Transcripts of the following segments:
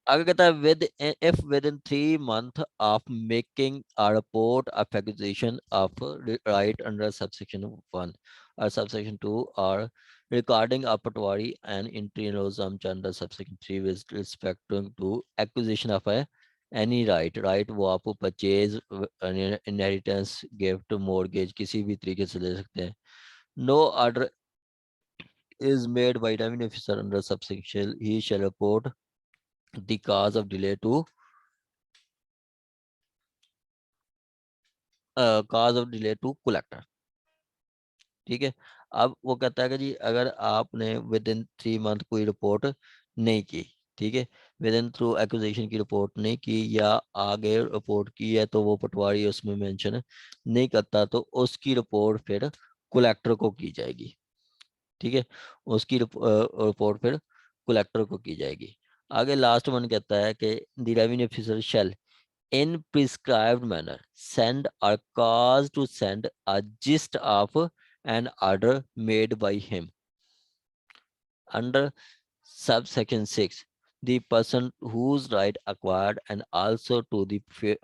आगे कहता है with if within 3 months of making a report of acquisition of right under subsection 1 और subsection 2 और recording of patwari and interiorism under subsection 3 with respect to acquisition of any right वो आप purchase inheritance gift mortgage किसी भी तरीके से ले सकते हैं. No order is made by revenue officer under subsection he shall report the cause of delay to collector. ठीक है. अब वो कहता है कि जी अगर आपने विद इन 3 month कोई रिपोर्ट नहीं की, ठीक है, विद इन थ्रू एक्विजिशन की रिपोर्ट नहीं की या आगे रिपोर्ट की है तो वो पटवारी उसमें मेंशन नहीं करता तो उसकी रिपोर्ट फिर कलेक्टर को की जाएगी. ठीक है, उसकी रिपोर्ट फिर कलेक्टर को की जाएगी. आगे लास्ट वन कहता है कि the revenue officer shall in prescribed manner send or cause to send a gist of an order made by him under subsection 6 the person whose right acquired and also to the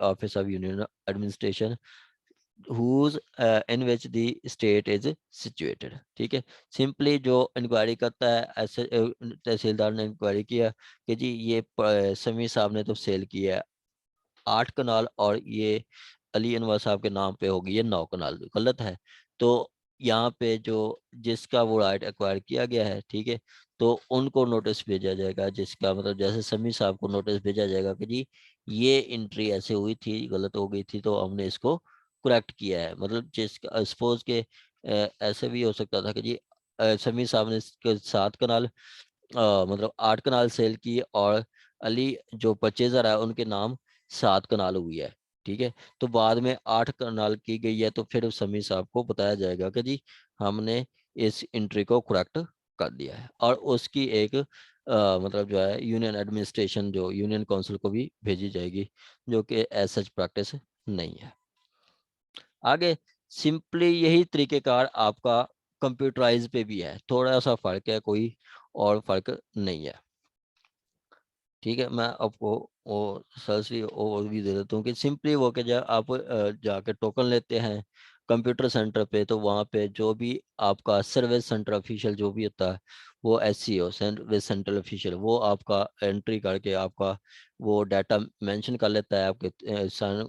office of union administration whose in which the state is situated. ठीक है, simply जो inquiry करता है ऐसे तहसीलदार ने inquiry किया कि जी ये समी साहब ने तो सेल किया है 8 कनाल और ये अली अनवर साहब के नाम पे होगी ये 9 कनाल, गलत है. तो यहाँ पे जो जिसका वो राइट एक्वायर किया गया है, ठीक है, तो उनको नोटिस भेजा जाएगा जिसका मतलब जैसे समी साहब को नोटिस भेजा जाएगा कि जी ये एंट्री ऐसे हुई थी गलत हो गई थी तो हमने इसको करेक्ट किया है. मतलब जिसका सपोज के ऐसे भी हो सकता था कि जी समी साहब ने 7 कनाल मतलब 8 कनाल सेल की और अली जो परचेजर है उनके नाम 7 कनाल हुई है. ठीक है, तो बाद में 8 कनाल की गई है तो फिर समी साहब को बताया जाएगा कि जी हमने इस एंट्री को करेक्ट कर दिया है और उसकी एक मतलब जो है यूनियन एडमिनिस्ट्रेशन जो यूनियन काउंसिल को भी भेजी जाएगी जो कि एज सच प्रैक्टिस नहीं है. आगे सिंपली यही तरीकेकार आपका कंप्यूटराइज पे भी है, थोड़ा सा फर्क है, कोई और फर्क नहीं है. ठीक है, मैं आपको वो सरसरी ओवरव्यू दे देता हूँ कि सिंपली वो कि जब आप जाके टोकन लेते हैं कंप्यूटर सेंटर पे तो वहाँ पे जो भी आपका सर्विस सेंटर ऑफिशियल जो भी होता है वो SCO सर्विस सेंटर ऑफिशियल वो आपका एंट्री करके आपका वो डाटा मेंशन कर लेता है आपके साइन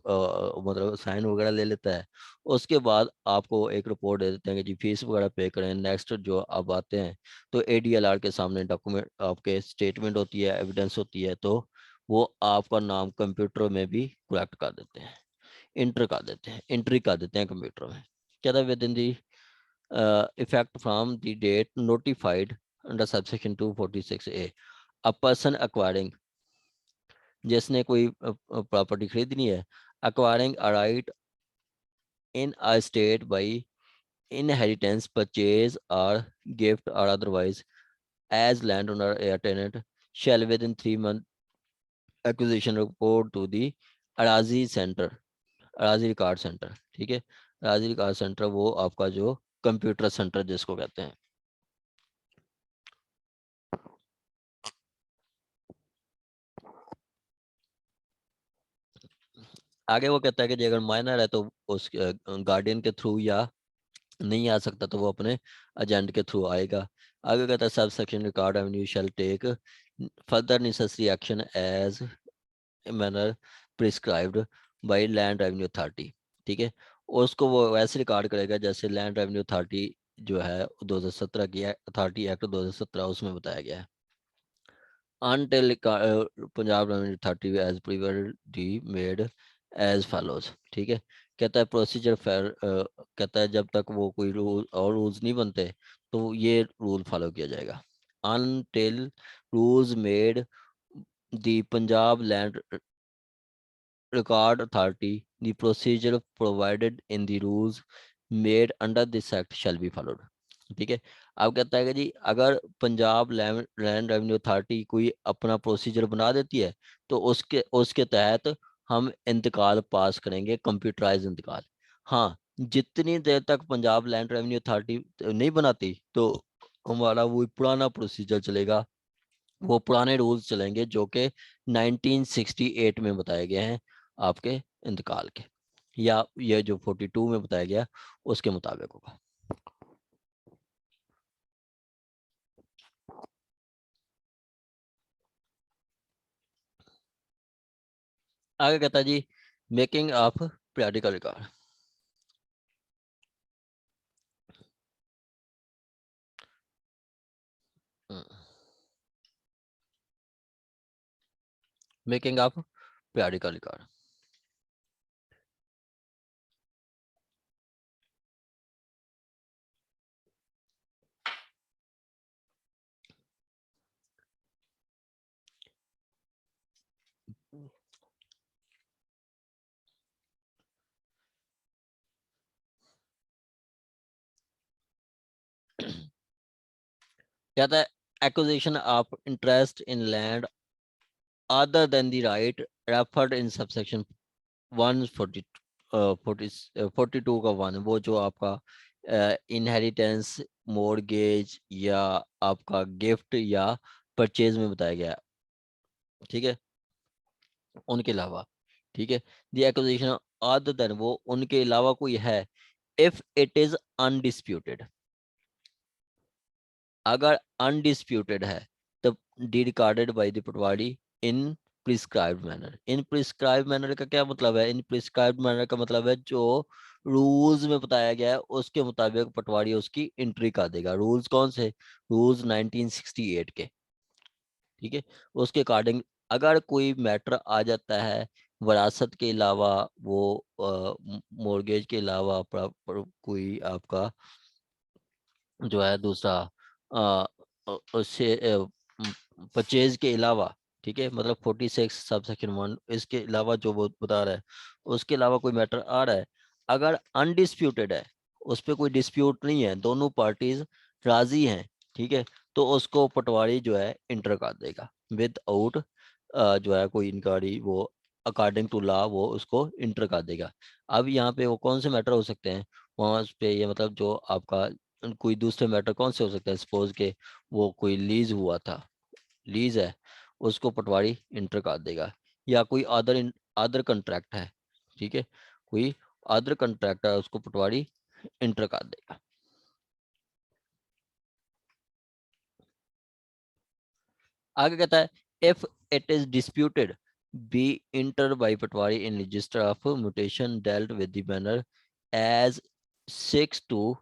मतलब साइन वगैरह ले लेता है. उसके बाद आपको एक रिपोर्ट दे देते हैं कि जी फीस वगैरह पे करें. नेक्स्ट जो आप आते हैं तो ADLR के सामने डॉक्यूमेंट आपके स्टेटमेंट होती है एविडेंस होती है तो वो आपका नाम कंप्यूटर में भी करेक्ट कर देते हैं, एंट्री कर देते हैं कंप्यूटर में. क्या था with in the effect from the date notified under subsection 246A a person acquiring जिसने कोई प्रॉपर्टी खरीदनी है acquiring a right in a state by inheritance purchase or gift or otherwise as landowner or tenant shall within 3 month acquisition report to the Araji centre Araji record centre. ठीक है, अराजी record centre वो आपका जो computer centre जिसको कहते हैं. आगे वो कहता है कि अगर माइनर है तो उस गार्डियन के थ्रू या नहीं आ सकता तो वो अपने एजेंट के थ्रू आएगा. आगे कहता है subsection record revenue shall take further necessary action as manner prescribed by land revenue authority. ठीक है, उसको वो वैसे रिकॉर्ड करेगा जैसे लैंड रेवेन्यू अथॉरिटी जो है 2017 की अथॉरिटी एक्ट 2017 उसमें बताया गया है. until Punjab revenue authority as previously made as follows. ठीक है, कहता है प्रोसीजर फेयर कहता है जब तक वो कोई रूल और रूल्स नहीं बनते तो ये रूल फॉलो किया जाएगा. until rules made the Punjab Land Record Authority, the procedure provided in the rules made under this act shall be followed. ठीक है, अब कहता है कि जी अगर पंजाब लैंड रेवेन्यू अथॉरिटी कोई अपना प्रोसीजर बना देती है तो उसके उसके तहत हम इंतकाल पास करेंगे, कंप्यूटराइज इंतकाल. हाँ, जितनी देर तक पंजाब लैंड रेवेन्यू अथॉरिटी नहीं बनाती तो हमारा वो पुराना प्रोसीजर चलेगा वो पुराने रूल्स चलेंगे जो कि 1968 में बताए गए हैं आपके इंतकाल के, या ये जो 42 में बताया गया उसके मुताबिक होगा। आगे कहता है जी making of periodical record. Making of periodical record. कहता है acquisition of interest in land other than the right referred in subsection 140 42 का 1, वो जो आपका इनहेरिटेंस, मॉर्गेज या आपका गिफ्ट या परचेज में बताया गया है, ठीक है, उनके अलावा, ठीक है। द एक्विजिशन अदर देन, वो उनके अलावा कोई है, इफ इट इज अनडिस्प्यूटेड, अगर अनडिस्प्यूटेड है तब discarded by the Patwari in prescribed manner. In prescribed manner का क्या मतलब है? इन प्रिस्क्राइब्ड मैनर का मतलब है जो रूल्स में बताया गया है उसके मुताबिक पटवारी उसकी एंट्री कर देगा। रूल्स कौन से? रूल्स 1968 के, ठीक है। उसके अकॉर्डिंग अगर कोई मैटर आ जाता है वरासत के अलावा, वो मोर्गेज के अलावा कोई आपका जो है दूसरा उससे परचेज के अलावा, ठीक है, मतलब 46 सब सेक्शन 1 इसके अलावा जो वो बता रहा है उसके अलावा कोई मैटर आ रहा है, अगर अनडिस्प्यूटेड है, उस पर कोई डिस्प्यूट नहीं है, दोनों पार्टीज राजी हैं, ठीक है, तो उसको पटवारी जो है इंटर कर देगा विद आउट जो है कोई इंक्वायरी, वो अकॉर्डिंग टू लॉ वो उसको इंटर कर देगा। अब यहाँ पे वो कौन से मैटर हो सकते हैं वहाँ पे, ये मतलब जो आपका कोई दूसरे मैटर कौन से हो सकते हैं, सपोज के वो कोई लीज हुआ था, लीज है, उसको पटवारी इंटर कर देगा, या कोई अदर अदर कंट्रैक्ट है, ठीक है, कोई अदर कंट्रैक्ट है उसको पटवारी इंटर कर देगा। आगे कहता है if it is disputed be enter by patwari in register of mutation dealt with the manner as 6 to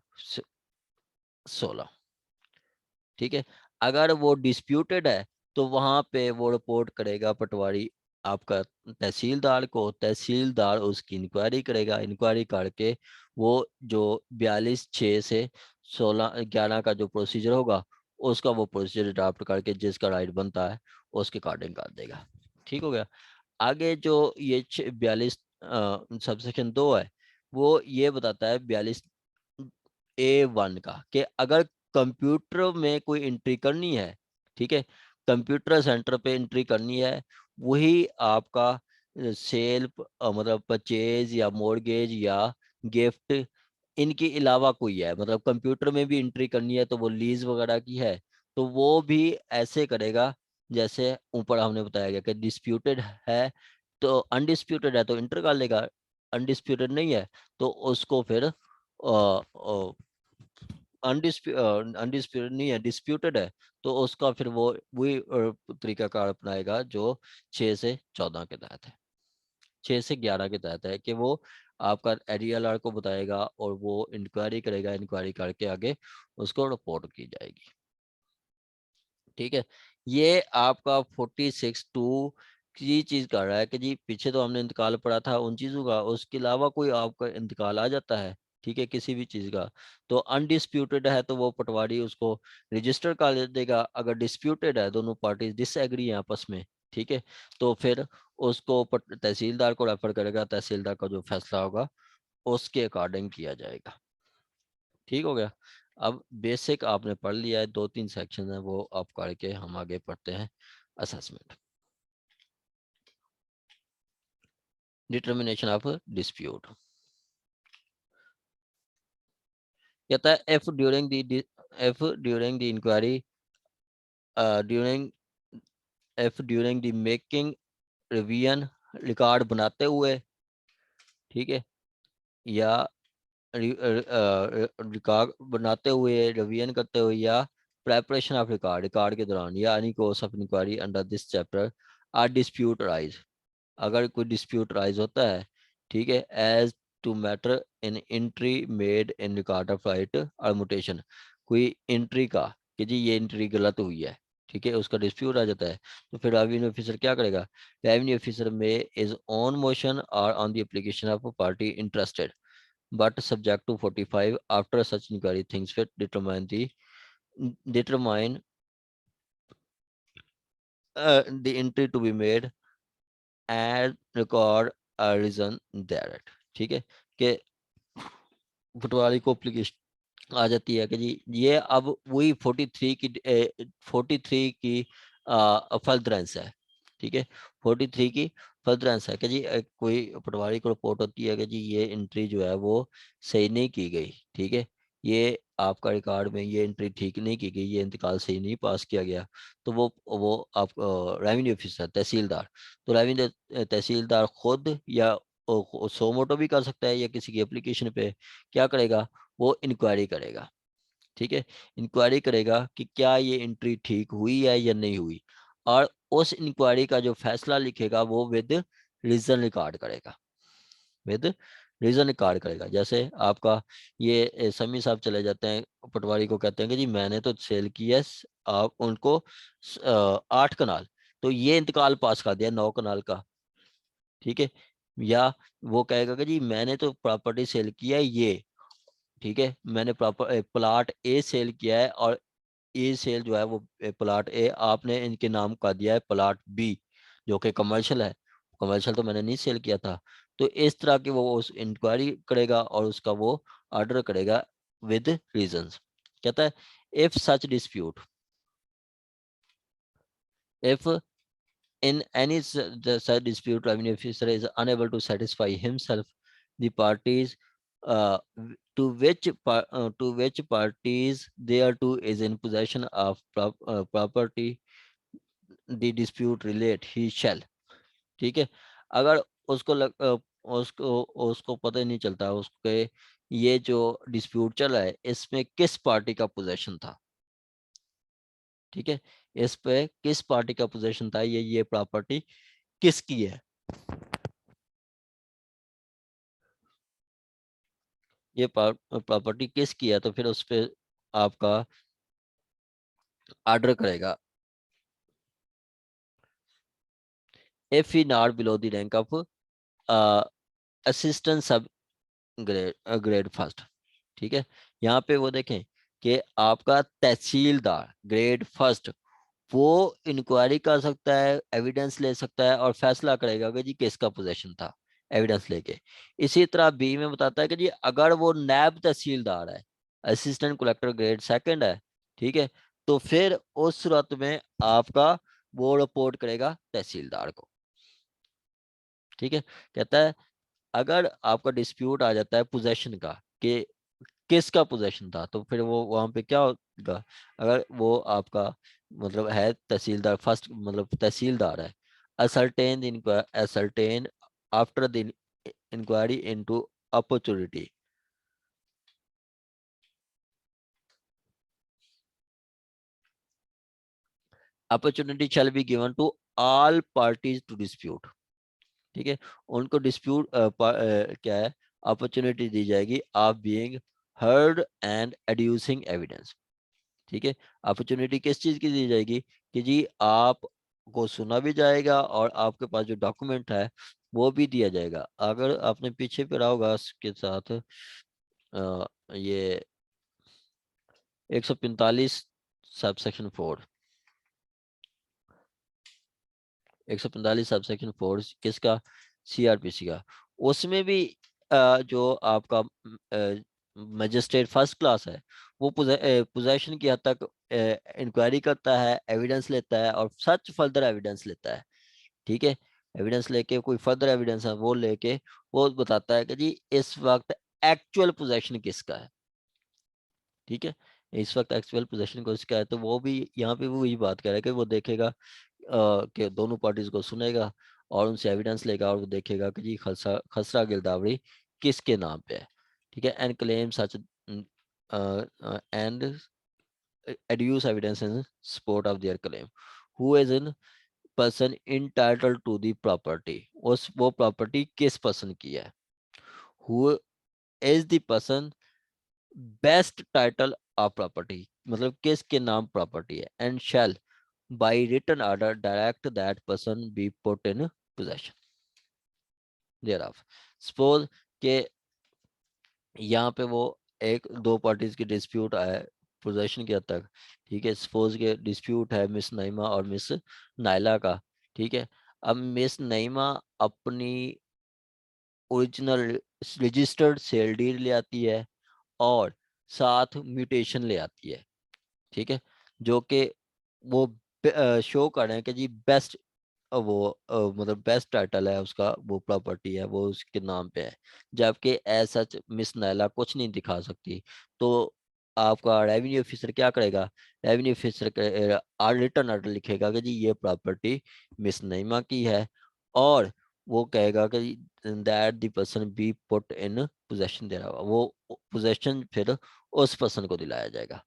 16, ठीक है। अगर वो डिस्प्यूटेड है तो वहां पे वो रिपोर्ट करेगा पटवारी आपका तहसीलदार को, तहसीलदार उसकी इंक्वायरी करेगा, इंक्वायरी करके वो जो 42/6 से 16/11 का जो प्रोसीजर होगा उसका वो प्रोसीजर अडॉप्ट करके जिसका राइट बनता है उसके अकॉर्डिंग कर देगा। ठीक हो गया। आगे जो ये 42 सबसेक्शन 2 है वो ये बताता है 42A1 का कि अगर कंप्यूटर में कोई एंट्री करनी है, ठीक है, कंप्यूटर सेंटर पे एंट्री करनी है, वही आपका सेल मतलब परचेज या मॉर्गेज या गिफ्ट इनके अलावा कोई है, मतलब कंप्यूटर में भी एंट्री करनी है तो वो लीज वगैरह की है तो वो भी ऐसे करेगा जैसे ऊपर हमने बताया गया कि डिस्प्यूटेड है तो अनडिस्प्यूटेड है तो इंटर कर लेगा, अनडिस्प्यूटेड नहीं है तो उसको फिर अनडिस्प्यूटेड नहीं है, डिस्प्यूटेड है तो उसका फिर वो वही तरीकाकार अपनाएगा जो 6 से 14 के तहत है, 6 से 11 के तहत है कि वो आपका एडीएलआर को बताएगा और वो इंक्वायरी करेगा, इंक्वायरी करके आगे उसको रिपोर्ट की जाएगी। ठीक है। ये आपका 46(2) की चीज कर रहा है कि जी पीछे तो हमने इंतकाल पढ़ा था उन चीजों का, उसके अलावा कोई आपका इंतकाल आ जाता है, ठीक है, किसी भी चीज का, तो अनडिस्प्यूटेड है तो वो पटवारी उसको रजिस्टर कर देगा। अगर डिस्प्यूटेड है, दोनों पार्टी डिसएग्री है आपस में, ठीक है, तो फिर उसको तहसीलदार को रेफर करेगा, तहसीलदार का जो फैसला होगा उसके अकॉर्डिंग किया जाएगा। ठीक हो गया। अब बेसिक आपने पढ़ लिया है, 2-3 सेक्शन है वो आप करके हम आगे पढ़ते हैं असेसमेंट। डिटर्मिनेशन ऑफ डिस्प्यूट कहता है if during the inquiry during if during the making revision, record बनाते हुए, ठीक है, या रिकॉर्ड बनाते हुए, रिवीजन करते हुए, या प्रेपरेशन ऑफ रिकॉर्ड, रिकॉर्ड के दौरान, या any course of inquiry under this chapter are dispute rise, अगर कोई डिस्प्यूट राइज होता है, ठीक है, as to matter in entry made in record of right और मुटेशन, कोई एंट्री का कि जी ये एंट्री गलत हुई है, ठीक है, उसका डिस्प्यूट आ जाता है, तो फिर रेवेन्यू ऑफिसर क्या करेगा? रेवेन्यू ऑफिसर में इज ऑन मोशन और on the application of party interested but subject to 45 after such inquiry things fit determine the entry to be made and record a reason thereat, ठीक है, कि पटवारी को application आ जाती है कि जी ये अब वही 43 की फर्दरेंस है, ठीक है, 43 की फर्दरेंस है कि जी कोई पटवारी को रिपोर्ट होती है कि जी ये एंट्री जो है वो सही नहीं की गई, ठीक है, ये आपका रिकॉर्ड में ये एंट्री ठीक नहीं की गई, ये इंतकाल सही नहीं पास किया गया, तो वो आप रेवेन्यू ऑफिसर तहसीलदार, तो रेवेन्यू तहसीलदार खुद या सो मोटो भी कर सकता है या किसी की एप्लीकेशन पे क्या करेगा, वो इंक्वायरी करेगा, ठीक है, इंक्वायरी करेगा कि क्या ये एंट्री ठीक हुई है या नहीं हुई, और उस इंक्वायरी का जो फैसला लिखेगा वो विद रीजन रिकॉर्ड करेगा, विद रीजन रिकॉर्ड करेगा। जैसे आपका ये समी साहब चले जाते हैं, पटवारी को कहते हैं कि जी मैंने तो सेल की है आप उनको 8 कनाल, तो ये इंतकाल पास कर दिया 9 कनाल का, ठीक है, या वो कहेगा कि जी मैंने तो प्रॉपर्टी सेल किया है ये, ठीक है, मैंने प्रॉपर प्लाट ए सेल किया है और ए सेल जो है वो प्लाट ए आपने इनके नाम का दिया है प्लाट बी जो कि कमर्शियल है, कमर्शियल तो मैंने नहीं सेल किया था, तो इस तरह की वो उस इंक्वायरी करेगा और उसका वो ऑर्डर करेगा विद रीजंस। कहता है if such dispute, if in any such dispute revenue officer is unable to satisfy himself, the parties to which parties thereto is in possession of property the dispute relate he shall, ठीक है, अगर उसको उसको उसको पता ही नहीं चलता उसके ये जो डिस्प्यूट चल रहा है इसमें किस पार्टी का पोजेशन था, ठीक है, इस पे किस पार्टी का पोजेशन था, ये प्रॉपर्टी किसकी है, ये प्रॉपर्टी किसकी है, तो फिर उस पे आपका ऑर्डर करेगा if he not below the rank of assistant sub grade first, ठीक है, यहाँ पे वो देखें कि आपका तहसीलदार ग्रेड फर्स्ट वो इंक्वायरी कर सकता है, एविडेंस ले सकता है और फैसला करेगा कि जी किसका पोजेशन था, एविडेंस लेके। इसी तरह बी में बताता है कि जी अगर वो नैब तहसीलदार है, असिस्टेंट कलेक्टर ग्रेड सेकंड है, ठीक है, तो फिर उस सूरत में आपका वो रिपोर्ट करेगा तहसीलदार को, ठीक है, कहता है अगर आपका डिस्प्यूट आ जाता है पोजेशन का कि किसका पोजेशन था, तो फिर वो वहां पे क्या होगा, अगर वो आपका मतलब है तहसीलदार फर्स्ट मतलब तहसीलदार है, ascertain after the inquiry into opportunity, opportunity shall be given to all parties to dispute, ठीक है, उनको डिस्प्यूट क्या है, अपॉर्चुनिटी दी जाएगी of being heard and adducing evidence, ठीक है, अपॉर्चुनिटी किस चीज की दी जाएगी कि जी आप को सुना भी जाएगा और आपके पास जो डॉक्यूमेंट है वो भी दिया जाएगा। अगर आपने पीछे पढ़ा होगा इसके साथ ये 145 सब सेक्शन 4, 145 सब सेक्शन 4 किसका, सीआरपीसी का, उसमें भी जो आपका मजिस्ट्रेट फर्स्ट क्लास है वो पोजेशन की हद तक इंक्वायरी करता है, एविडेंस लेता है और सच फर्दर एविडेंस लेता है, ठीक है, एविडेंस लेके कोई फर्दर एविडेंस है वो लेके वो बताता है कि जी इस वक्त एक्चुअल पोजेशन किसका है, ठीक है, इस वक्त एक्चुअल पोजेशन किसका है, तो वो भी यहाँ पे वो वही बात कर रहा है कि वो देखेगा के दोनों पार्टीज को सुनेगा और उनसे एविडेंस लेगा और वो देखेगा कि जी खसरा खसरा गिरदावरी किसके नाम पे है, ठीक है। And claim such and adduce evidence in support of their claim. Who is in person entitled to the property, उस वो प्रॉपर्टी किस पर्सन की है। Who is the person best title of property, मतलब किसके नाम प्रॉपर्टी है। And shall by written order direct that person be put in possession thereof। Suppose के यहाँ पे वो एक दो पार्टीज की डिस्प्यूट आया पोजेशन के हद तक, ठीक है। सपोज के डिस्प्यूट है मिस नईमा और मिस नायला का, ठीक है। अब मिस नईमा अपनी ओरिजिनल रजिस्टर्ड सेल डीड ले आती है और साथ म्यूटेशन ले आती है, ठीक है, जो कि वो शो कर रहे हैं कि जी बेस्ट वो मतलब बेस्ट टाइटल है उसका, वो प्रॉपर्टी है वो उसके नाम पे है। जबकि ऐसा मिस नैला कुछ नहीं दिखा सकती, तो आपका रेवेन्यू ऑफिसर क्या करेगा, रेवेन्यू ऑफिसर रिटर्न ऑर्डर लिखेगा कि जी ये प्रॉपर्टी मिस नईमा की है, और वो कहेगा कि that the person be put in possession दे रहा, वो पोजेशन फिर उस पर्सन को दिलाया जाएगा।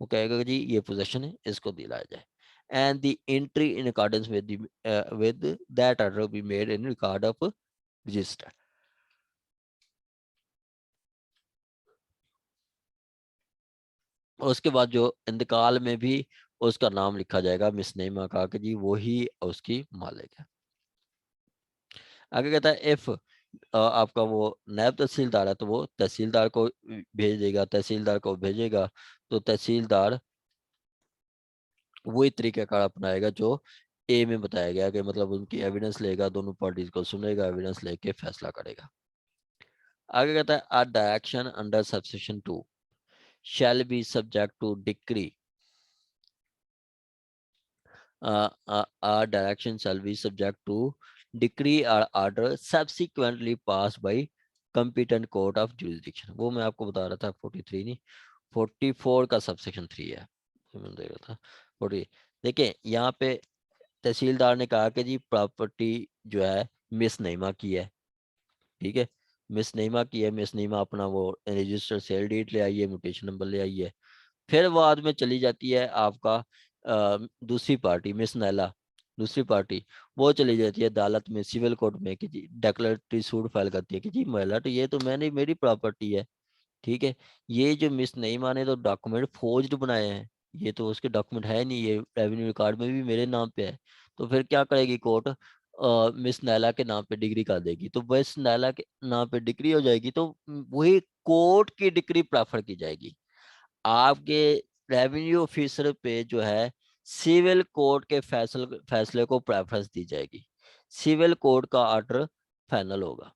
वो कहेगा कि जी ये पोजेशन है, इसको दिलाया जाए। And the entry in accordance with the with that order be made in record of register। उसके बाद जो इंतकाल में भी उसका नाम लिखा जाएगा मिस नईमा का कि जी वो ही उसकी मालिक है। आगे कहता है इफ आपका वो नायब तहसीलदार है तो वो तहसीलदार को भेज देगा, तहसीलदार को भेजेगा तो तहसीलदार वही तरीकाकार अपनाएगा जो ए में बताया गया, कि मतलब उनकी एविडेंस लेगा, दोनों पार्टीज को सुनेगा, एविडेंस लेके फैसला करेगा। आगे कहता है a direction under subsection 2 shall be subject to decree, direction shall be subject to decree or order subsequently passed by competent court of jurisdiction। वो मैं आपको बता रहा था 43 नहीं 44 का सबसेक्शन 3 है, मैं देख रहा था 40। देखिए यहाँ पे तहसीलदार ने कहा कि जी प्रॉपर्टी जो है मिस नईमा की है, ठीक है, मिस नईमा की है, मिस नईमा अपना वो रजिस्टर सेल डीड ले आई है, म्यूटेशन नंबर ले आई है। फिर बाद में चली जाती है आपका दूसरी पार्टी मिस नैला, दूसरी पार्टी वो चली जाती है अदालत में सिविल कोर्ट में कि जी डेक्लेरेटरी सूट फाइल करती है कि जी महिला तो ये तो मैंने मेरी प्रॉपर्टी है, ठीक है। ये जो मिस नईमा ने तो डॉक्यूमेंट फोर्ज्ड बनाए हैं, ये तो उसके डॉक्यूमेंट है नहीं, ये रेवेन्यू रिकॉर्ड में भी मेरे नाम पे है। तो फिर क्या करेगी कोर्ट, मिस नैला के नाम पे डिग्री कर देगी, तो मिस नैला के नाम पे डिग्री हो जाएगी, तो वही कोर्ट की डिग्री प्रेफर की जाएगी। आपके रेवेन्यू ऑफिसर पे जो है सिविल कोर्ट के फैसले को प्रेफरेंस दी जाएगी, सिविल कोर्ट का ऑर्डर फाइनल होगा।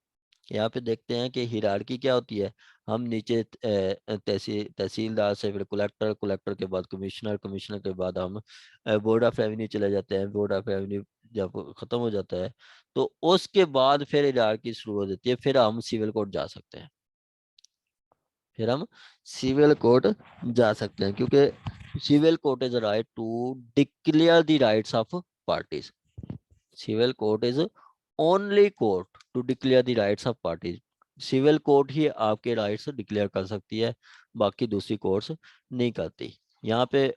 यहाँ पे देखते हैं कि हिरार्की क्या होती है। हम नीचे तहसीलदार से फिर कलेक्टर, कलेक्टर के बाद कमिश्नर, कमिश्नर के बाद हम बोर्ड ऑफ रेवेन्यू चले जाते हैं। बोर्ड ऑफ रेवेन्यू जब खत्म हो जाता है तो उसके बाद फिर हिरार्की शुरू हो जाती है, फिर हम सिविल कोर्ट जा सकते हैं, फिर हम सिविल कोर्ट जा सकते हैं, क्योंकि civil court is right to declare the rights of parties. Civil court is only court to declare the rights of parties. Civil court ही आपके राइट्स डिक्लेयर कर सकती है, बाकी दूसरी कोर्ट्स नहीं करती। यहाँ पे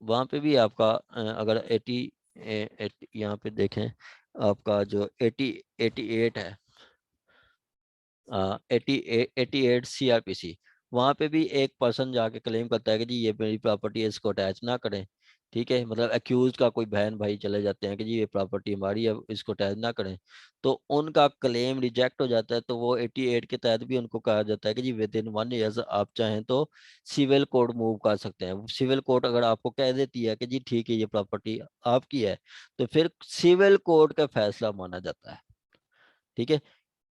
वहाँ पे भी आपका अगर 80 यहाँ पे देखें आपका जो 88 है 88 CRPC, वहाँ पे भी एक पर्सन जाके क्लेम करता है कि जी ये मेरी प्रॉपर्टी है, इसको अटैच ना करें, ठीक है। मतलब अक्यूज का कोई बहन भाई चले जाते हैं कि जी ये प्रॉपर्टी हमारी है, इसको अटैच ना करें, तो उनका क्लेम रिजेक्ट हो जाता है। तो वो 88 के तहत भी उनको कहा जाता है कि जी विद इन 1 ईयर आप चाहें तो सिविल कोर्ट मूव कर सकते हैं। सिविल कोर्ट अगर आपको कह देती है कि जी ठीक है ये प्रॉपर्टी आपकी है, तो फिर सिविल कोर्ट का फैसला माना जाता है, ठीक है।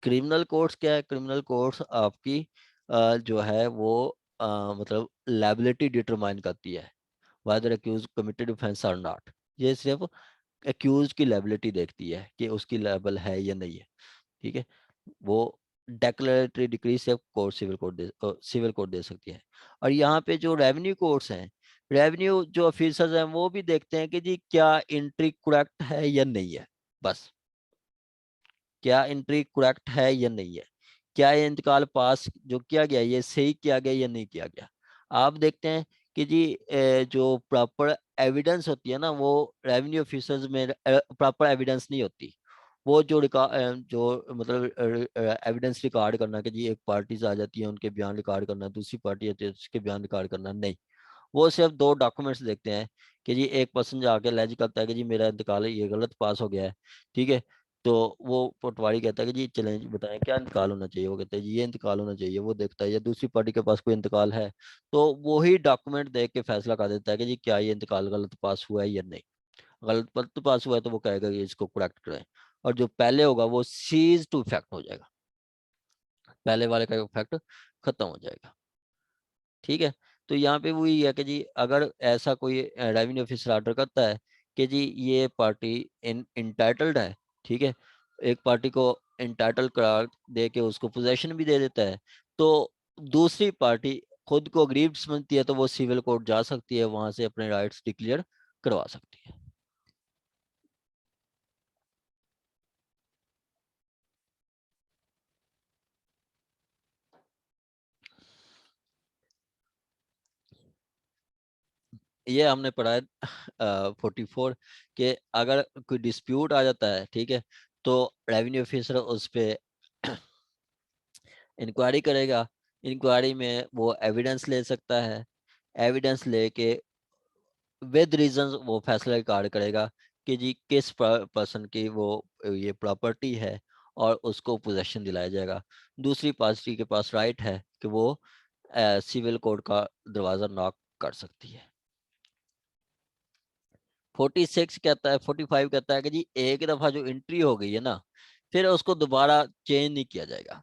क्रिमिनल कोर्ट्स क्या है, क्रिमिनल कोर्ट्स आपकी जो है वो मतलब लायबिलिटी डिटरमाइन करती है, whether accused committed offense or not। ये सिर्फ accused की लायबिलिटी देखती है कि उसकी लायबल है या नहीं है, ठीक है। वो डेक्लेरेटरी डिक्री से कोर्ट सिविल कोर्ट दे सकती है। और यहाँ पे जो रेवेन्यू कोर्ट्स हैं, रेवेन्यू जो ऑफिसर्स हैं वो भी देखते हैं कि जी क्या एंट्री करेक्ट है या नहीं है, बस क्या एंट्री करेक्ट है या नहीं है, क्या ये इंतकाल पास जो किया गया ये सही किया गया या नहीं किया गया। आप देखते हैं कि जी जो प्रॉपर एविडेंस होती है ना वो रेवेन्यू ऑफिसर्स में प्रॉपर एविडेंस नहीं होती। वो जो जो मतलब एविडेंस रिकॉर्ड करना कि जी एक पार्टी से आ जाती है उनके बयान रिकॉर्ड करना, दूसरी पार्टी आती है उसके बयान रिकॉर्ड करना, नहीं। वो सिर्फ दो डॉक्यूमेंट्स देखते हैं कि जी एक पर्सन जाके लेज करता है कि जी मेरा इंतकाल ये गलत पास हो गया है, ठीक है। तो वो पटवारी कहता है कि जी चलें बताएं क्या इंतकाल होना चाहिए, वो कहते हैं जी ये इंतकाल होना चाहिए, वो देखता है या दूसरी पार्टी के पास कोई इंतकाल है तो वही डॉक्यूमेंट देख के फैसला कर देता है कि जी क्या ये इंतकाल गलत पास हुआ है या नहीं। गलत पास हुआ है तो वो कहेगा कि इसको करेक्ट करें, और जो पहले होगा वो सीज टू इफेक्ट हो जाएगा, पहले वाले का इफेक्ट खत्म हो जाएगा, ठीक है। तो यहाँ पे वही है कि जी अगर ऐसा कोई रेवेन्यू ऑफिसर ऑर्डर करता है कि जी ये पार्टी इंटाइटल्ड है, ठीक है, एक पार्टी को इंटाइटल करार दे के उसको पोजेशन भी दे देता है, तो दूसरी पार्टी खुद को अग्रीव्ड समझती है तो वो सिविल कोर्ट जा सकती है, वहां से अपने राइट्स डिक्लेयर करवा सकती है। ये हमने पढ़ा है 44 के अगर कोई डिस्प्यूट आ जाता है, ठीक है, तो रेवेन्यू ऑफिसर उस पे इंक्वायरी करेगा। इंक्वायरी में वो एविडेंस ले सकता है, एविडेंस लेके विद रीजंस वो फैसला रिकॉर्ड करेगा कि जी किस पर्सन की वो ये प्रॉपर्टी है और उसको पोजेशन दिलाया जाएगा। दूसरी पार्टी के पास राइट है कि वो सिविल कोर्ट का दरवाजा नॉक कर सकती है। 46 कहता है, 45 कहता है कि जी एक दफा जो एंट्री हो गई है ना फिर उसको दोबारा चेंज नहीं किया जाएगा।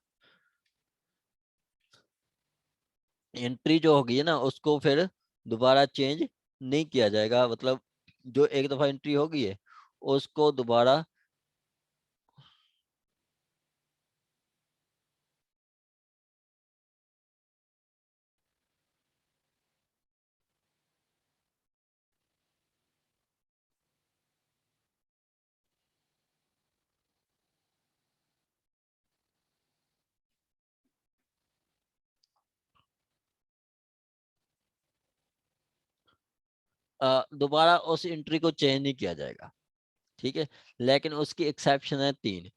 एंट्री जो होगी है ना उसको फिर दोबारा चेंज नहीं किया जाएगा, मतलब जो एक दफा एंट्री हो गई है उसको दोबारा दोबारा उस एंट्री को चेंज नहीं किया जाएगा, ठीक है। लेकिन उसकी एक्सेप्शन है तीन,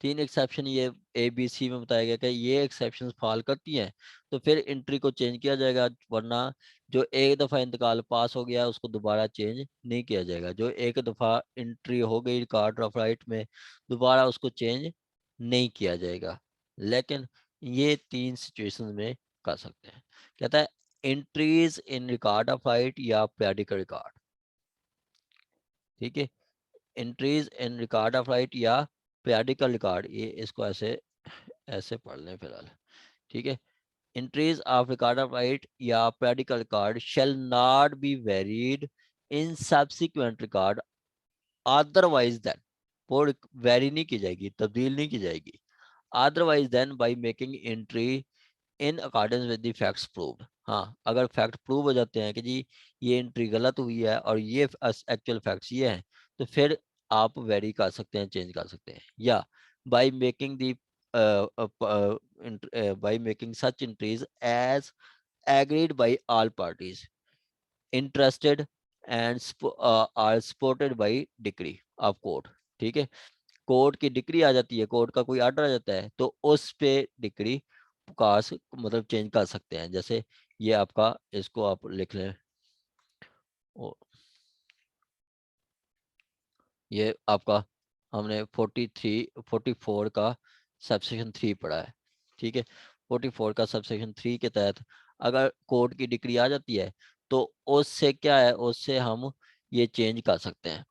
तीन एक्सेप्शन ये ए बी सी में बताया गया कि ये एक्सेप्शन फॉल करती हैं तो फिर एंट्री को चेंज किया जाएगा, वरना जो एक दफ़ा इंतकाल पास हो गया उसको दोबारा चेंज नहीं किया जाएगा। जो एक दफ़ा एंट्री हो गई रिकॉर्ड ऑफ राइट में दोबारा उसको चेंज नहीं किया जाएगा। लेकिन ये तीन सिचुएशन में कर सकते हैं। कहता है entries in record of right या पीरियडिकल रिकॉर्ड, ठीक है। Entries in record of right या पीरियडिकल रिकॉर्ड, ये इसको ऐसे ऐसे पढ़ लें फिलहाल, ठीक है। Entries of record of right या periodical record shall not be varied in subsequent record otherwise than, वो वेरी नहीं की जाएगी, तब्दील नहीं की जाएगी, otherwise than by making entry in accordance with the facts proved. हाँ, अगर फैक्ट प्रूव हो जाते हैं कि जी ये एंट्री गलत हुई है और ये एक्चुअल फैक्ट्स ये हैं तो फिर आप वेरी कर सकते हैं, चेंज कर सकते हैं, या by making the by making such entries as agreed by all parties interested and are supported by decree of court, ठीक है। कोर्ट की डिक्री आ जाती है, कोर्ट का कोई आर्डर आ जाता है तो उस पे डिक्री कास्ट मतलब चेंज कर सकते हैं। जैसे ये आपका, इसको आप लिख लें, ये आपका हमने 44 का सबसेक्शन 3 पढ़ा है, ठीक है। 44 का सबसेक्शन 3 के तहत अगर कोर्ट की डिक्री आ जाती है तो उससे क्या है, उससे हम ये चेंज कर सकते हैं,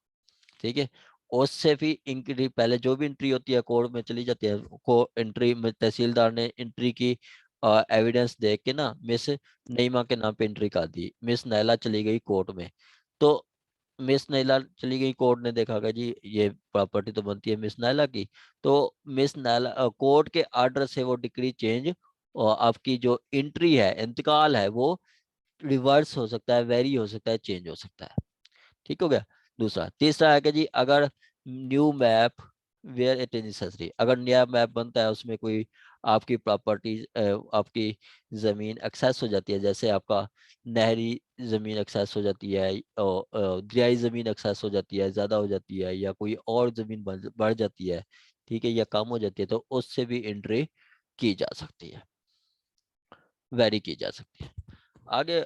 ठीक है। उससे भी इंट्री पहले जो भी एंट्री होती है कोर्ट में चली जाती है, को एंट्री में तहसीलदार ने एंट्री की एविडेंस देख के ना मिस नईमा के नाम पे एंट्री कर दी, मिस नैला चली गई कोर्ट में, तो मिस नैला चली गई, कोर्ट ने देखा कि जी ये प्रॉपर्टी तो बनती है मिस नैला की, तो मिस नैला कोर्ट के आर्डर से वो डिक्री चेंज और आपकी जो एंट्री है इंतकाल है वो रिवर्स हो सकता है, वेरी हो सकता है, चेंज हो सकता है। ठीक हो गया। दूसरा, तीसरा है कि जी अगर new map where it is necessary, अगर नया मैप बनता है उसमें कोई आपकी प्रॉपर्टीज, आपकी ज़मीन एक्सेस हो जाती है, जैसे आपका नहरी ज़मीन एक्सेस हो जाती है, और दरियाई ज़मीन एक्सेस हो जाती है, ज़्यादा हो जाती है, या कोई और ज़मीन बढ़ जाती है, ठीक है, या कम हो जाती है, तो उससे भी एंट्री की जा सकती है, वेरी की जा सकती है। आगे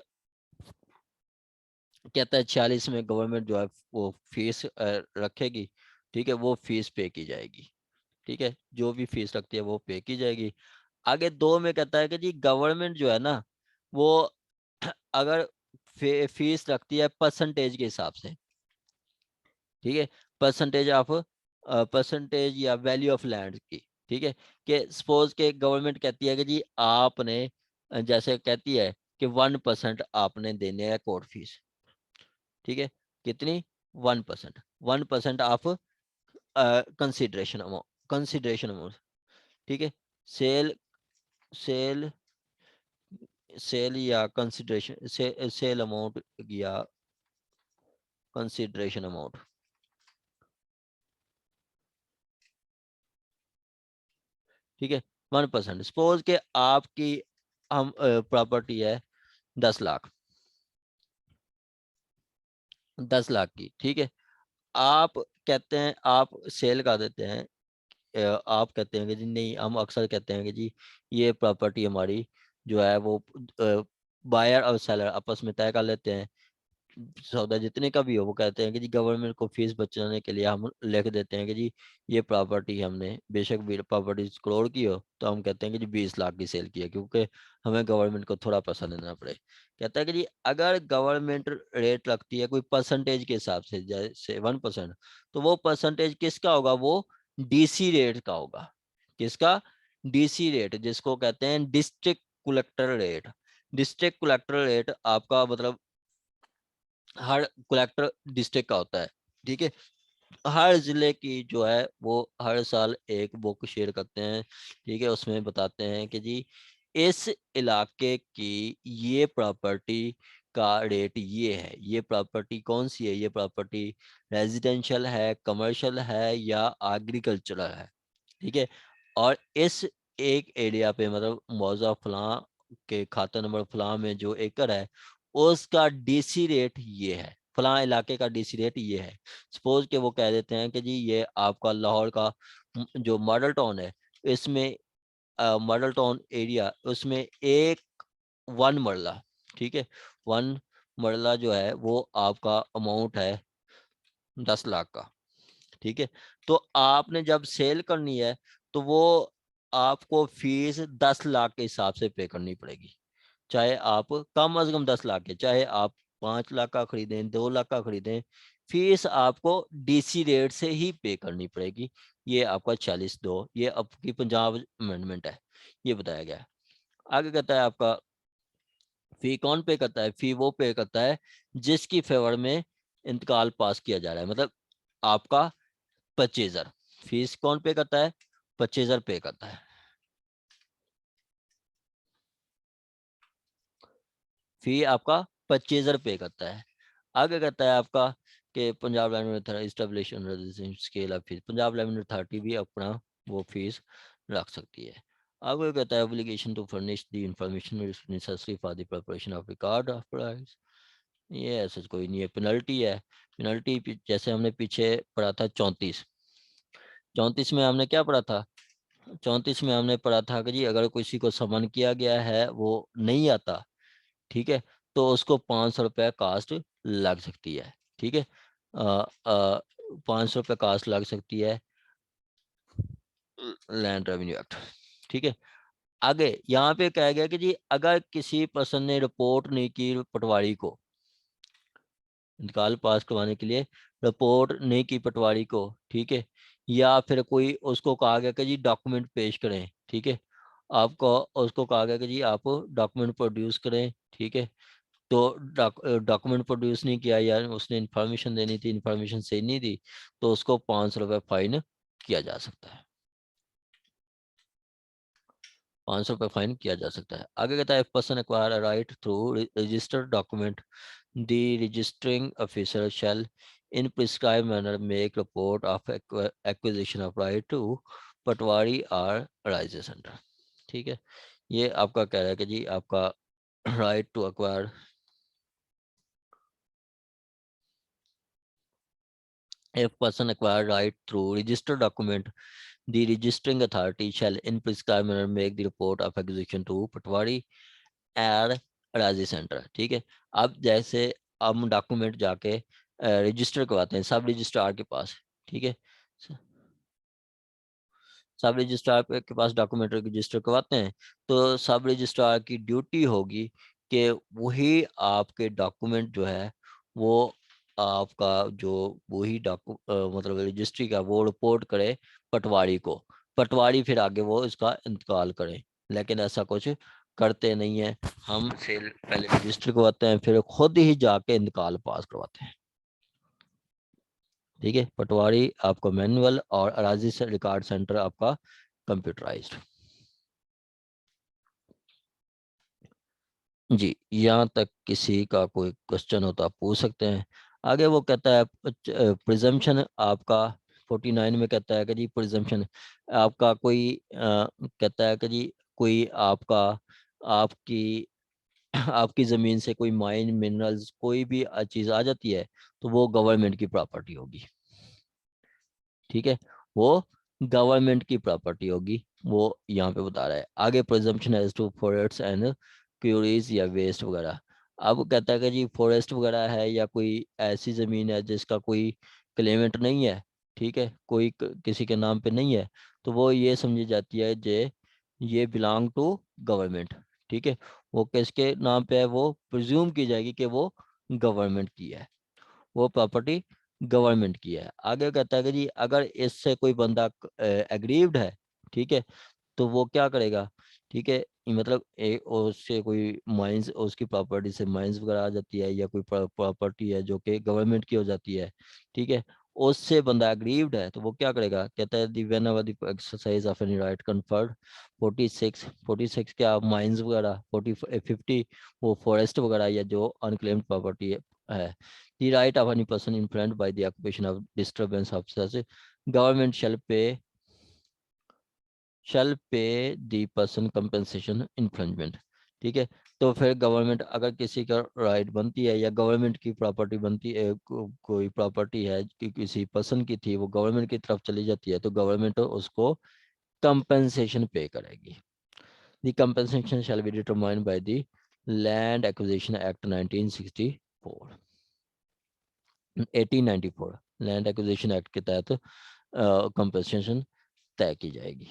कहता है 46 में गवर्नमेंट जो है वो फीस रखेगी, ठीक है, वो फीस पे की जाएगी, ठीक है, जो भी फीस रखती है वो पे की जाएगी। आगे 2 में कहता है कि जी गवर्नमेंट जो है ना वो अगर फीस रखती है परसेंटेज के हिसाब से, ठीक है, परसेंटेज ऑफ परसेंटेज या वैल्यू ऑफ लैंड की, ठीक है, कि सपोज के गवर्नमेंट कहती है कि जी आपने जैसे कहती है कि 1% आपने देने है कोर्ट फीस, ठीक है, कितनी, 1%, 1% ऑफ कंसिडरेशन अमाउंट, ठीक है, सेल सेल सेल या कंसिडरेशन सेल अमाउंट या कंसिडरेशन अमाउंट, ठीक है, 1%। सपोज के आपकी हम प्रॉपर्टी है 10 लाख, 10 लाख की, ठीक है, आप कहते हैं आप सेल कर देते हैं, आप कहते हैं कि जी नहीं, हम अक्सर कहते हैं कि जी ये प्रॉपर्टी हमारी जो है वो बायर और सेलर आपस में तय कर लेते हैं, सौदा जितने का भी हो, वो कहते हैं कि जी गवर्नमेंट को फीस बचाने के लिए हम लिख देते हैं कि जी ये प्रॉपर्टी हमने, बेशक भी प्रॉपर्टी करोड़ की हो, तो हम कहते हैं कि जी 20 लाख की सेल की है, क्योंकि हमें गवर्नमेंट को थोड़ा पैसा देना पड़े। कहता है कि जी अगर गवर्नमेंट रेट रखती है कोई परसेंटेज के हिसाब से, जैसे 1%, तो वो परसेंटेज किसका होगा, वो डीसी रेट का होगा। किसका, डीसी रेट, जिसको कहते हैं district collector rate. District collector rate आपका मतलब हर कलेक्टर डिस्ट्रिक्ट का होता है, ठीक है, हर जिले की जो है वो हर साल एक बुक शेयर करते हैं, ठीक है, उसमें बताते हैं कि जी इस इलाके की ये प्रॉपर्टी का रेट ये है, ये प्रॉपर्टी कौन सी है, ये प्रॉपर्टी रेजिडेंशियल है, कमर्शियल है, या एग्रीकल्चरल है, ठीक है, और इस एक एरिया पे मतलब मौजा फलां के खाता नंबर फलां में जो एकड़ है उसका डीसी रेट ये है, फलां इलाके का डीसी रेट ये है। सपोज के वो कह देते हैं कि जी ये आपका लाहौर का जो मॉडल टाउन है, इसमें मॉडल टाउन एरिया, उसमें एक 1 मरला, ठीक है, 1 मरला जो है वो आपका अमाउंट है 10 लाख का, ठीक है, तो आपने जब सेल करनी है तो वो आपको फीस 10 लाख के हिसाब से पे करनी पड़ेगी, चाहे आप कम अज कम 10 लाख के, चाहे आप 5 लाख का खरीदें, 2 लाख का खरीदें, फीस आपको डीसी रेट से ही पे करनी पड़ेगी। ये आपका 40(2), ये आपकी पंजाब अमेंडमेंट है, ये बताया गया है। आगे कहता है आपका फी कौन पे करता है, फी वो पे करता है जिसकी फेवर में इंतकाल पास किया जा रहा है, मतलब आपका परचेजर। फीस कौन पे करता है, परचेजर पे करता है, फी आपका परचेजर पे करता है। आगे कहता है आपका कि Punjab revenue establish scale of fees, Punjab revenue authority भी अपना वो फीस रख सकती है। आगे कहता है obligation to furnish the information necessary for the preparation of record of price, ये ऐसा कोई नहीं है, पेनल्टी है। पेनल्टी जैसे हमने पीछे पढ़ा था 34, 34 में हमने क्या पढ़ा था, 34 में हमने पढ़ा था कि जी अगर किसी को समन किया गया है वो नहीं आता, ठीक है, तो उसको 500 रुपये कास्ट लग सकती है, ठीक है, 500 रुपये कास्ट लग सकती है, लैंड रेवेन्यू एक्ट, ठीक है। आगे यहाँ पे कहा गया कि जी अगर किसी पर्सन ने रिपोर्ट नहीं की पटवारी को, इंतकाल पास करवाने के लिए रिपोर्ट नहीं की पटवारी को, ठीक है, या फिर कोई उसको कहा गया कि जी डॉक्यूमेंट पेश करें, ठीक है, आपको उसको कहा गया कि जी आप डॉक्यूमेंट प्रोड्यूस करें, ठीक है, तो डॉक्यूमेंट प्रोड्यूस नहीं किया या उसने इंफॉर्मेशन देनी थी, इंफॉर्मेशन सही नहीं दी, तो उसको 500 रुपये फाइन किया जा सकता है, 500 रुपये फाइन किया जा सकता है। आगे कहता है, person acquire a right through registered document, the registering officer shall in prescribe manner make report of acquisition of right to patwari और राइज सेंटर। ठीक है, ये आपका कह रहा है कि जी आपका right to acquire, if person acquire right through registered document, the registering authority shall in prescribed manner make the report of acquisition to patwari एड राजी सेंटर। ठीक है, अब जैसे हम डॉक्यूमेंट जाके रजिस्टर करवाते हैं सब रजिस्ट्रार के पास। ठीक है, सब रजिस्ट्रार के पास डॉक्यूमेंट रजिस्टर करवाते हैं, तो सब रजिस्ट्रार की ड्यूटी होगी कि वही आपके डॉक्यूमेंट जो है वो आपका जो वही मतलब रजिस्ट्री का वो रिपोर्ट करे पटवारी को, पटवारी फिर आगे वो इसका इंतकाल करे। लेकिन ऐसा कुछ करते नहीं है, हम सेल पहले रजिस्टर करवाते हैं फिर खुद ही जाके इंतकाल पास करवाते हैं। ठीक है, पटवारी आपका मैनुअल और अराजी से रिकॉर्ड सेंटर आपका कंप्यूटराइज्ड। जी, यहाँ तक किसी का कोई क्वेश्चन हो तो आप पूछ सकते हैं। आगे वो कहता है प्रिजम्पशन आपका 49 में कहता है कि जी प्रिजम्पशन आपका कोई कहता है कि जी कोई आपका आपकी आपकी ज़मीन से कोई माइन मिनरल्स कोई भी चीज़ आ जाती है तो वो गवर्नमेंट की प्रॉपर्टी होगी। ठीक है, वो गवर्नमेंट की प्रॉपर्टी होगी, वो यहाँ पे बता रहा है। आगे presumption as to forest and quarries या वेस्ट वगैरह। अब कहता है कि जी फॉरेस्ट वगैरह है या कोई ऐसी ज़मीन है जिसका कोई क्लेमेंट नहीं है, ठीक है, कोई किसी के नाम पे नहीं है, तो वो ये समझी जाती है जे ये बिलोंग टू गवर्नमेंट। ठीक है, वो किसके नाम पे है, वो प्रिज्यूम की जाएगी कि वो गवर्नमेंट की है, वो प्रॉपर्टी गवर्नमेंट की है। आगे कहता है कि जी अगर इससे कोई बंदा एग्रीव्ड है, ठीक है, तो वो क्या करेगा। ठीक है, मतलब उससे कोई माइंस उसकी प्रॉपर्टी से माइंस वगैरह आ जाती है या कोई प्रॉपर्टी है जो कि गवर्नमेंट की हो जाती है। ठीक है, उससे बंदा एग्रीव्ड है तो वो क्या करेगा, कहता है the whenever the exercise of any right conferred 46 क्या माइंस वगैरह, 50 वो फॉरेस्ट वगैरह या जो अनक्लेम्ड प्रॉपर्टी है। The right of any person infringed by the occupation of disturbance of such government shall pay the person compensation infringement। ठीक है, तो फिर गवर्नमेंट अगर किसी का राइट बनती है या गवर्नमेंट की प्रॉपर्टी बनती है कोई प्रॉपर्टी है कि किसी पर्सन की थी वो गवर्नमेंट की तरफ चली जाती है तो गवर्नमेंट उसको कंपनसेशन पे करेगी। The compensation shall be determined by the land acquisition act 1964 1894 land acquisition act के तहत कंपनसेशन तय की जाएगी।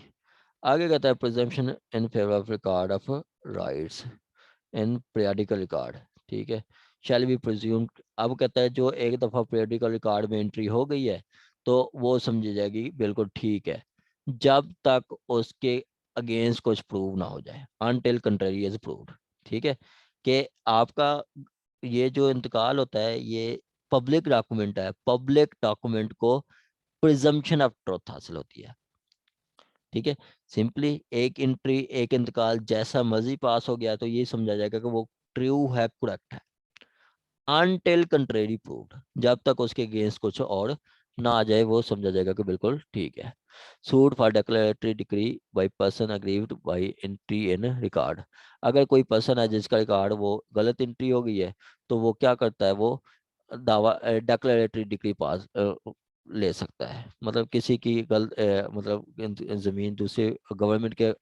आगे कहता है presumption in favour of record of rights in periodical record. ठीक है, शैल बी प्रिज्यूम्ड। अब कहता है जो एक दफ़ा पीरियडिकल रिकॉर्ड में एंट्री हो गई है तो वो समझी जाएगी बिल्कुल ठीक है जब तक उसके अगेंस्ट कुछ प्रूव ना हो जाए, अनटिल कंट्रेरी इज प्रूव्ड। ठीक है, कि आपका ये जो इंतकाल होता है ये पब्लिक डॉक्यूमेंट है, पब्लिक डॉक्यूमेंट को प्रिजम्पशन ऑफ ट्रुथ हासिल होती है। ठीक है, सिंपली एक एंट्री एक इंतकाल जैसा मर्जी पास हो गया तो ये समझा जाएगा कि वो ट्रू है, करेक्ट है, अनटिल कंट्रेरी प्रूव्ड, जब तक उसके अगेंस्ट कुछ और ना आ जाए वो समझा जाएगा कि बिल्कुल ठीक है। Suit for declaratory decree by person aggrieved by entry in record. अगर कोई पर्सन है जिसका रिकॉर्ड वो गलत एंट्री हो गई है तो वो क्या करता है, वो दावा डिक्लेरेटरी डिक्री पास ले सकता है। मतलब किसी की मतलब जमीन दूसरे गवर्नमेंट के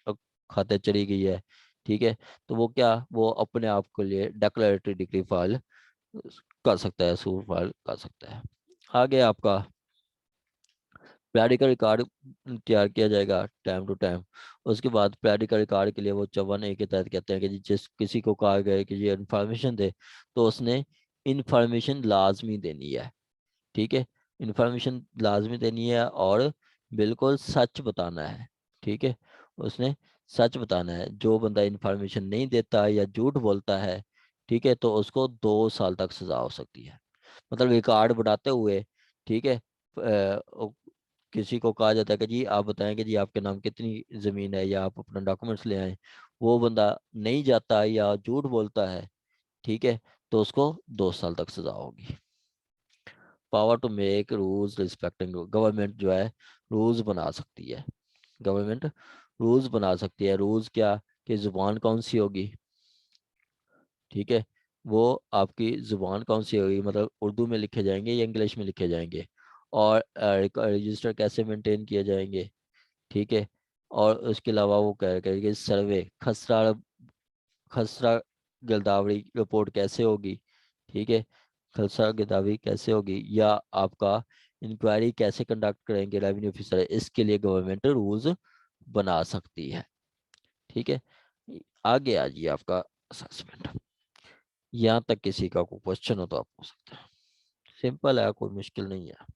खाते चली गई है, ठीक है, तो वो क्या वो अपने आप के लिए डिक्लेरेटरी डिक्री फाइल कर सकता है, सूट फाइल कर सकता है। आगे आपका पेरिडिकल रिकॉर्ड तैयार किया जाएगा टाइम टू टाइम। उसके बाद पेरिडिकल रिकॉर्ड के लिए वो 54A के तहत कहते हैं कि जिस किसी को कहा गया है कि ये इन्फॉर्मेशन दे तो उसने इन्फॉर्मेशन लाजमी देनी है। ठीक है, इन्फॉर्मेशन लाजमी देनी है और बिल्कुल सच बताना है। ठीक है, उसने सच बताना है। जो बंदा इन्फॉर्मेशन नहीं देता या झूठ बोलता है, ठीक है, तो उसको 2 साल तक सजा हो सकती है। मतलब रिकॉर्ड बनाते हुए, ठीक है, किसी को कहा जाता है कि जी आप बताएं कि जी आपके नाम कितनी ज़मीन है या आप अपना डॉक्यूमेंट्स ले आए, वो बंदा नहीं जाता या झूठ बोलता है, ठीक है, तो उसको 2 साल तक सजा होगी। Power to make rules respecting, government जो है रूल्स बना सकती है, गवर्नमेंट रूल्स बना सकती है। रूल्स क्या, कि ज़ुबान कौन सी होगी, ठीक है, वो आपकी ज़ुबान कौन सी होगी, मतलब उर्दू में लिखे जाएंगे या इंग्लिश में लिखे जाएंगे, और रजिस्टर कैसे मेंटेन किए जाएंगे, ठीक है। और उसके अलावा वो कह कहेंगे सर्वे, खसरा खसरा गिरदावरी रिपोर्ट कैसे होगी, ठीक है, खसरा गिरदावरी कैसे होगी, या आपका इंक्वायरी कैसे कंडक्ट करेंगे रेवेन्यू ऑफिसर, इसके लिए गवर्नमेंट रूल्स बना सकती है, ठीक है। आगे आ जाइए आपका असेसमेंट। यहाँ तक किसी का कोई क्वेश्चन हो तो आप पूछ सकते हैं, सिंपल है, कोई मुश्किल नहीं है।